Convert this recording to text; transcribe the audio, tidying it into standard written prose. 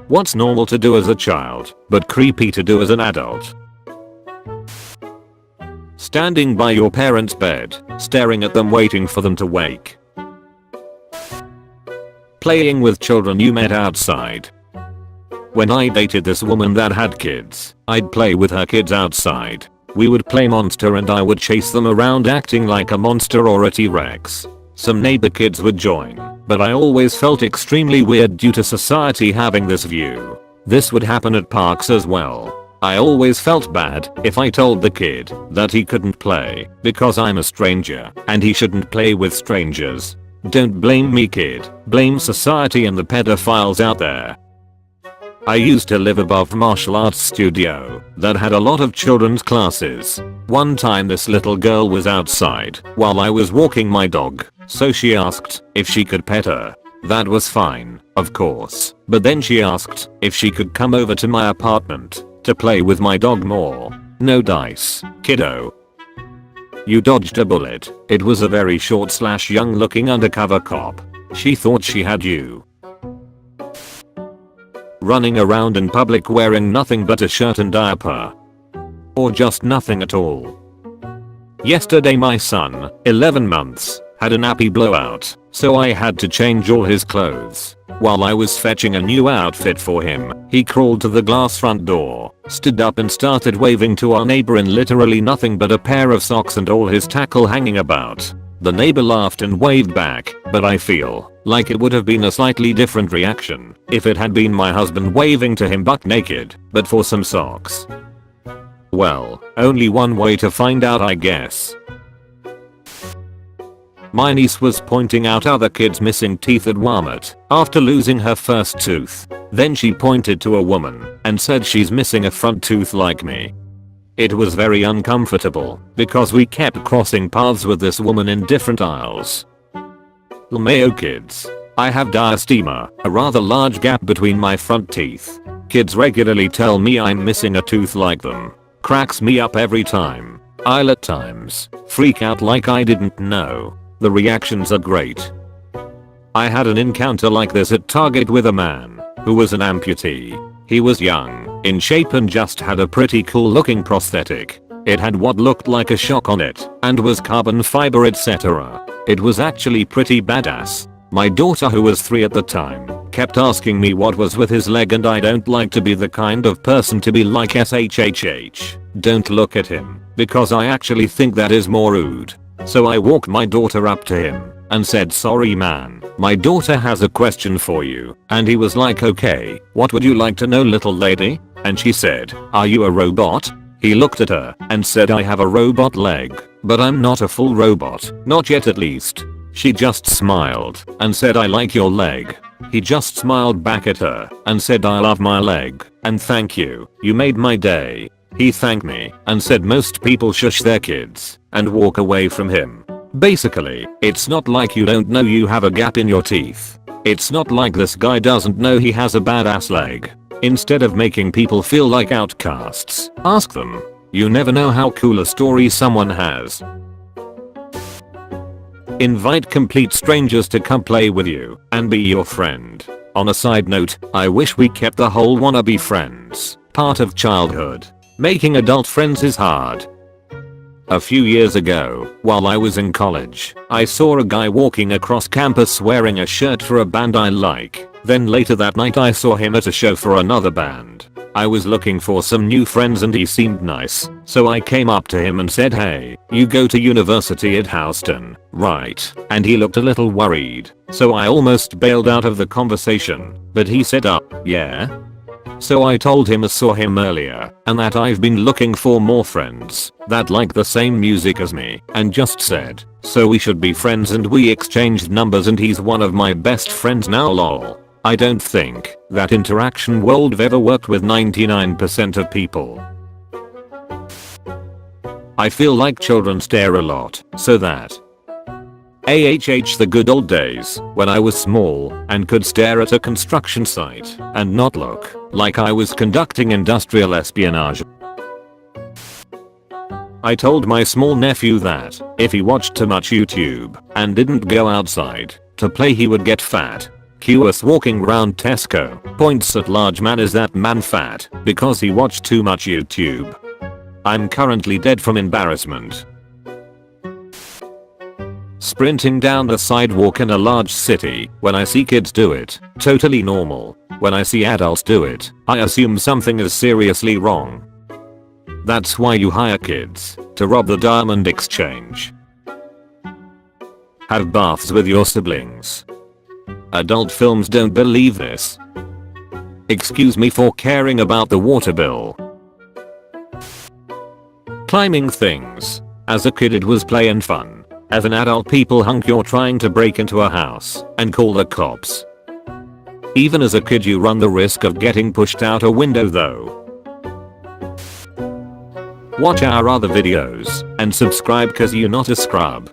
What's normal to do as a child, but creepy to do as an adult? Standing by your parents' bed, staring at them waiting for them to wake. Playing with children you met outside. When I dated this woman that had kids, I'd play with her kids outside. We would play monster and I would chase them around acting like a monster or a T-Rex. Some neighbor kids would join, but I always felt extremely weird due to society having this view. This would happen at parks as well. I always felt bad if I told the kid that he couldn't play because I'm a stranger and he shouldn't play with strangers. Don't blame me, kid, blame society and the pedophiles out there. I used to live above martial arts studio that had a lot of children's classes. One time this little girl was outside while I was walking my dog, so she asked if she could pet her. That was fine, of course, but then she asked if she could come over to my apartment to play with my dog more. No dice, kiddo. You dodged a bullet. It was a very short / young looking undercover cop. She thought she had you. Running around in public wearing nothing but a shirt and diaper. Or just nothing at all. Yesterday my son, 11 months, had a nappy blowout, so I had to change all his clothes. While I was fetching a new outfit for him, he crawled to the glass front door, stood up and started waving to our neighbor in literally nothing but a pair of socks and all his tackle hanging about. The neighbor laughed and waved back, but I feel like it would have been a slightly different reaction if it had been my husband waving to him buck naked, but for some socks. Well, only one way to find out, I guess. My niece was pointing out other kids missing teeth at Walmart after losing her first tooth. Then she pointed to a woman and said she's missing a front tooth like me. It was very uncomfortable because we kept crossing paths with this woman in different aisles. LMAO kids. I have diastema, a rather large gap between my front teeth. Kids regularly tell me I'm missing a tooth like them. Cracks me up every time. I'll at times freak out like I didn't know. The reactions are great. I had an encounter like this at Target with a man who was an amputee. He was young, in shape and just had a pretty cool looking prosthetic. It had what looked like a shock on it and was carbon fiber, etc. It was actually pretty badass. My daughter, who was 3 at the time, kept asking me what was with his leg, and I don't like to be the kind of person to be like SHHH. Don't look at him, because I actually think that is more rude. So I walked my daughter up to him and said, "Sorry man, my daughter has a question for you." And he was like, "Okay, what would you like to know, little lady?" And she said, "Are you a robot?" He looked at her and said, "I have a robot leg, but I'm not a full robot, not yet at least." She just smiled and said, "I like your leg." He just smiled back at her and said, "I love my leg, and thank you, you made my day." He thanked me and said most people shush their kids and walk away from him. Basically, it's not like you don't know you have a gap in your teeth. It's not like this guy doesn't know he has a badass leg. Instead of making people feel like outcasts, ask them. You never know how cool a story someone has. Invite complete strangers to come play with you and be your friend. On a side note, I wish we kept the whole wanna be friends part of childhood. Making adult friends is hard. A few years ago, while I was in college, I saw a guy walking across campus wearing a shirt for a band I like. Then later that night I saw him at a show for another band. I was looking for some new friends and he seemed nice, so I came up to him and said, "Hey, you go to university at Houston, right?" And he looked a little worried, so I almost bailed out of the conversation, but he said, "Yeah?" So I told him I saw him earlier and that I've been looking for more friends that like the same music as me, and just said, "So we should be friends," and we exchanged numbers and he's one of my best friends now, lol. I don't think that interaction would have ever worked with 99% of people. I feel like children stare a lot, so that the good old days when I was small and could stare at a construction site and not look like I was conducting industrial espionage. I told my small nephew that if he watched too much YouTube and didn't go outside to play he would get fat. Cue us walking round Tesco, Points at large man, is that man fat because he watched too much YouTube? I'm currently dead from embarrassment. Sprinting down the sidewalk in a large city. When I see kids do it, totally normal. When I see adults do it, I assume something is seriously wrong. That's why you hire kids to rob the diamond exchange. Have baths with your siblings. Adult films don't believe this. Excuse me for caring about the water bill. Climbing things. As a kid it was play and fun. As an adult people hunk you're trying to break into a house and call the cops. Even as a kid you run the risk of getting pushed out a window though. Watch our other videos and subscribe cause you're not a scrub.